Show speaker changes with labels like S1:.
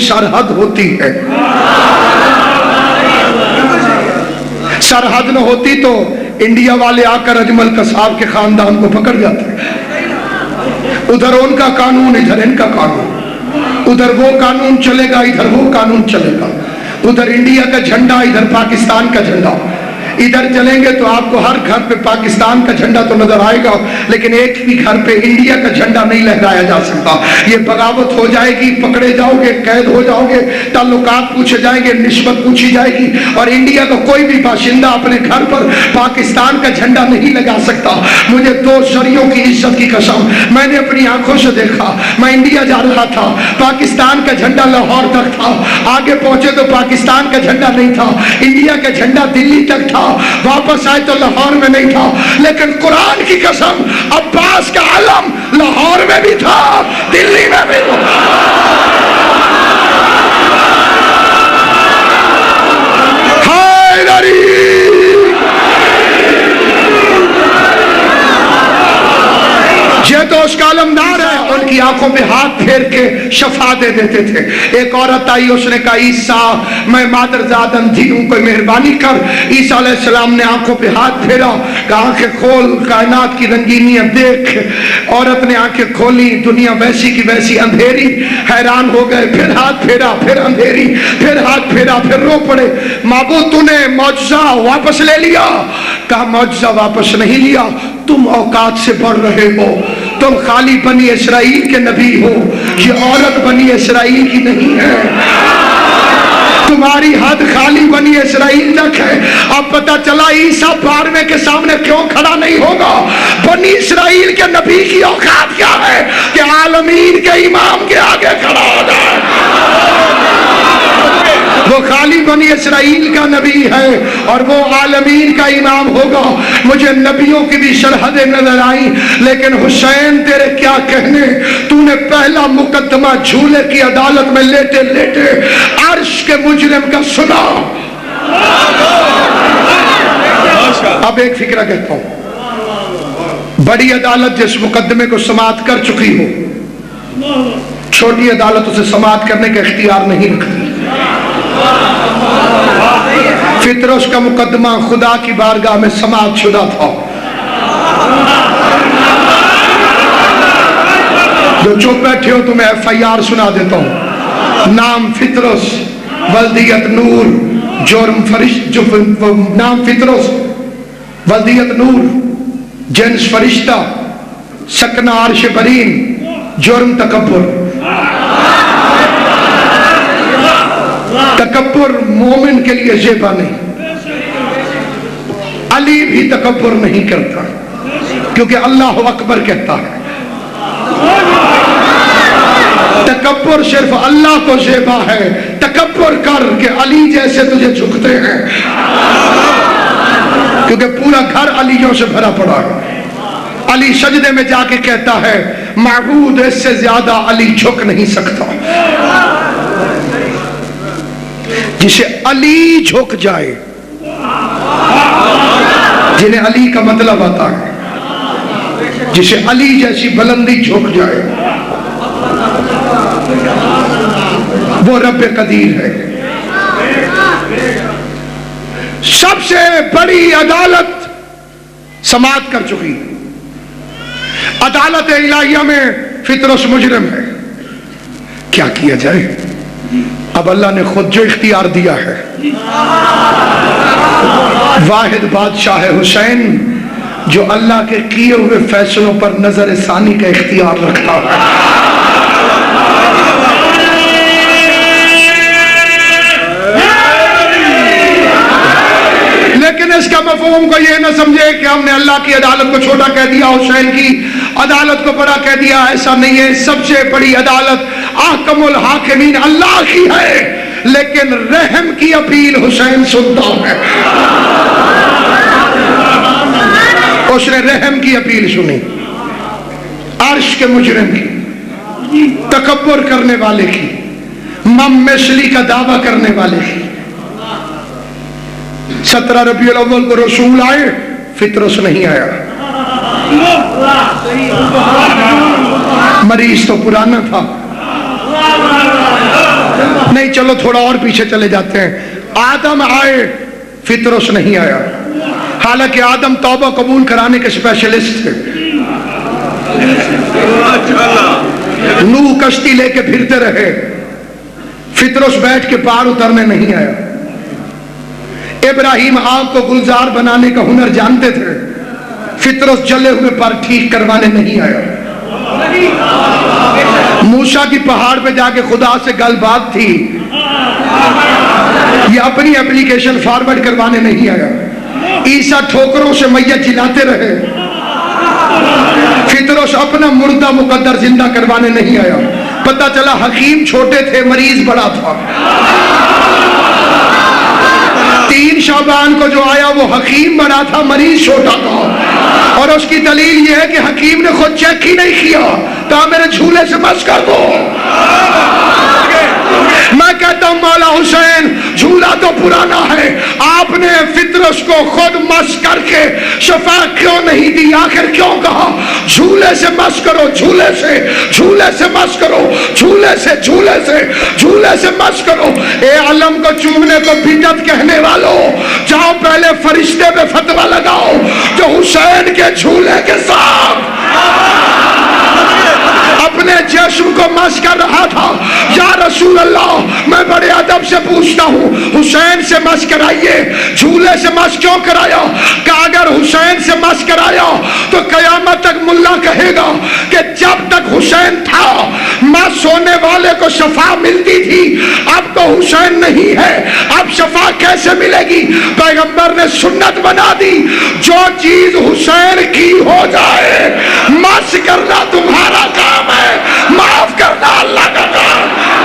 S1: सरहद होती है। सरहद न होती तो इंडिया वाले आकर अजमल कसाब के खानदान को पकड़ जाते। उधर उनका कानून, इधर इनका कानून, उधर वो कानून चलेगा, इधर वो कानून चलेगा, उधर इंडिया का झंडा, इधर पाकिस्तान का झंडा। इधर चलेंगे तो आपको हर घर पे पाकिस्तान का झंडा तो नजर आएगा, लेकिन एक भी घर पे इंडिया का झंडा नहीं लहराया जा सकता। ये बगावत हो जाएगी, पकड़े जाओगे, कैद हो जाओगे, ताल्लुकात पूछे जाएंगे, निस्बत पूछी जाएगी, और इंडिया का कोई भी बाशिंदा अपने घर पर पाकिस्तान का झंडा नहीं लगा सकता। मुझे 2 शरियों की इज्जत की कसम, मैंने अपनी आंखों से देखा। मैं इंडिया जा रहा था, पाकिस्तान का झंडा लाहौर तक था, आगे पहुंचे तो पाकिस्तान का झंडा नहीं था, इंडिया का झंडा दिल्ली तक था, वापस आए तो लाहौर में नहीं था। लेकिन कुरान की कसम, अब्बास का आलम लाहौर में भी था, दिल्ली में भी था। ये तो उसका आलमदार है। उनकी आंखों पे हाथ फेर के शफा दे देते थे। एक औरत आई, उसने कहा ईसा मैं मादरजाद अंधी हूं, कोई मेहरबानी कर। ईसा अलैहिस्सलाम ने आंखों पे हाथ फेरा, कहा आंखें खोल, कायनात की रंगीनियां देख। औरत ने आंखें खोली, दुनिया वैसी की वैसी अंधेरी। हैरान हो गए, फिर हाथ फेरा, फिर अंधेरी, फिर हाथ फेरा, फिर रो पड़े। माबूद तूने मौजज़ा वापस ले लिया? कहा मौजज़ा वापस नहीं लिया, तुम औकात से बढ़ रहे हो। तुम खाली बनी इसराइल के नबी हो, ये औरत बनी इसराइल की नहीं है। तुम्हारी हद खाली बनी इसराइल तक है। अब पता चला ईसा बारहवें के सामने क्यों खड़ा नहीं होगा। बनी इसराइल के नबी की औकात क्या है कि आलमीन के इमाम के आगे खड़ा हो जाए। वो खाली बनी इसराइल का नबी है और वो आलमीन का इमाम होगा। मुझे नबियों की भी सरहदें नजर आई, लेकिन हुसैन तेरे क्या कहने, तूने पहला मुकदमा झूले की अदालत में लेटे लेटे अर्श के मुजरिम का सुना। अब एक फिक्रा कहता हूं, बड़ी अदालत जिस मुकदमे को समाअत कर चुकी हो, छोटी अदालत उसे समाअत करने का इख्तियार नहीं रखती। फितरस का मुकदमा खुदा की बारगाह में समाअत शुदा था। जो चुप बैठे हो तुम्हें FIR सुना देता हूं। नाम फितरस, वल्दियत नूर, जुर्म फरिश्ता। नाम फितरस, वल्दियत नूर, जिन्स फरिश्ता, सकना अर्श बरीन, जुर्म तकब्बुर। तकब्बुर मोमिन के लिए जेबा नहीं। अली भी तकब्बुर नहीं करता, क्योंकि अल्लाह अकबर कहता है। तकब्बुर सिर्फ अल्लाह को जेबा है। तकब्बुर कर के अली जैसे तुझे झुकते हैं, क्योंकि पूरा घर अलियों से भरा पड़ा है। अली सजदे में जाके कहता है महबूद इससे ज्यादा अली झुक नहीं सकता। जिसे अली झुक जाए, जिन्हें अली का मतलब आता है, जिसे अली जैसी बुलंदी झुक जाए, वो रब्बे कदीर है। सबसे बड़ी अदालत समाअत कर चुकी। अदालत इलाहिया में फितरस मुजरिम है। क्या किया जाए? अब अल्लाह ने खुद जो इख्तियार दिया है, वाहिद बादशाह हुसैन जो अल्लाह के किए हुए फैसलों पर नजर सानी का इख्तियार रखता है। लेकिन इसका मफहूम को ये न समझे कि हमने अल्लाह की अदालत को छोटा कह दिया, हुसैन की अदालत को बड़ा कह दिया। ऐसा नहीं है। सबसे बड़ी अदालत आहकमुल हाकिमीन अल्लाह की है, लेकिन रहम की अपील हुसैन सुनता है। उसने रहम की अपील सुनी, अर्श के मुजरिम की, तकब्बुर करने वाले की, मम्मसली का दावा करने वाले की। 17 रबीउल अव्वल को रसूल आए, फितरस नहीं आया। मरीज तो पुराना था, نہیں چلو تھوڑا اور پیچھے چلے جاتے ہیں. آدم آئے, فطرس نہیں آیا, حالانکہ آدم توبہ قبول کرانے کے اسپیشلسٹ تھے. نوح کشتی لے کے پھرتے رہے, فطرس بیٹھ کے پار اترنے نہیں آیا. ابراہیم آگ کو گلزار بنانے کا ہنر جانتے تھے, فطرس جلے ہوئے پر ٹھیک کروانے نہیں آیا. موسیٰ کی پہاڑ پہ جا کے خدا سے گل بات تھی, یہ اپنی اپلیکیشن فارورڈ کروانے نہیں آیا. عیسیٰ ٹھوکروں سے میت جلاتے رہے, فطرس اپنا مردہ مقدر زندہ کروانے نہیں آیا. پتہ چلا حکیم چھوٹے تھے, مریض بڑا تھا. 3 شعبان کو جو آیا وہ حکیم بڑا تھا, مریض چھوٹا تھا. اور اس کی دلیل یہ ہے کہ حکیم نے خود چیک ہی نہیں کیا, تو میرے جھولے سے مس کر دو. میں کہتا ہوں مولا حسین جھولا تو پرانا ہے, آپ نے فطرس کو خود مس کر کے شفا کیوں نہیں دی؟ آخر کیوں کہا جھولے سے مس کرو, جھولے سے, جھولے سے مس کرو, جھولے سے, جھولے سے, جھولے سے مس کرو. اے علم کو چومنے کو بدعت کہنے والوں, جاؤ پہلے فرشتے پہ فتویٰ لگاؤ جو حسین کے جھولے کے ساتھ اپنے جسم کو مس کر رہا تھا. یا رسول اللہ, میں بڑے ادب سے پوچھتا ہوں, حسین سے مس کرائیے, جھولے سے مس کیوں کرایا؟ کہ اگر حسین سے مس کرایا تو قیامت تک ملا کہے گا کہ جب تک حسین تھا مس ہونے والے کو شفا ملتی تھی, اب تو حسین نہیں ہے, اب شفا کیسے ملے گی؟ پیغمبر نے سنت بنا دی, جو چیز حسین کی ہو جائے مس کرنا تمہارا کام ہے, معاف کرنا اللہ کا کام.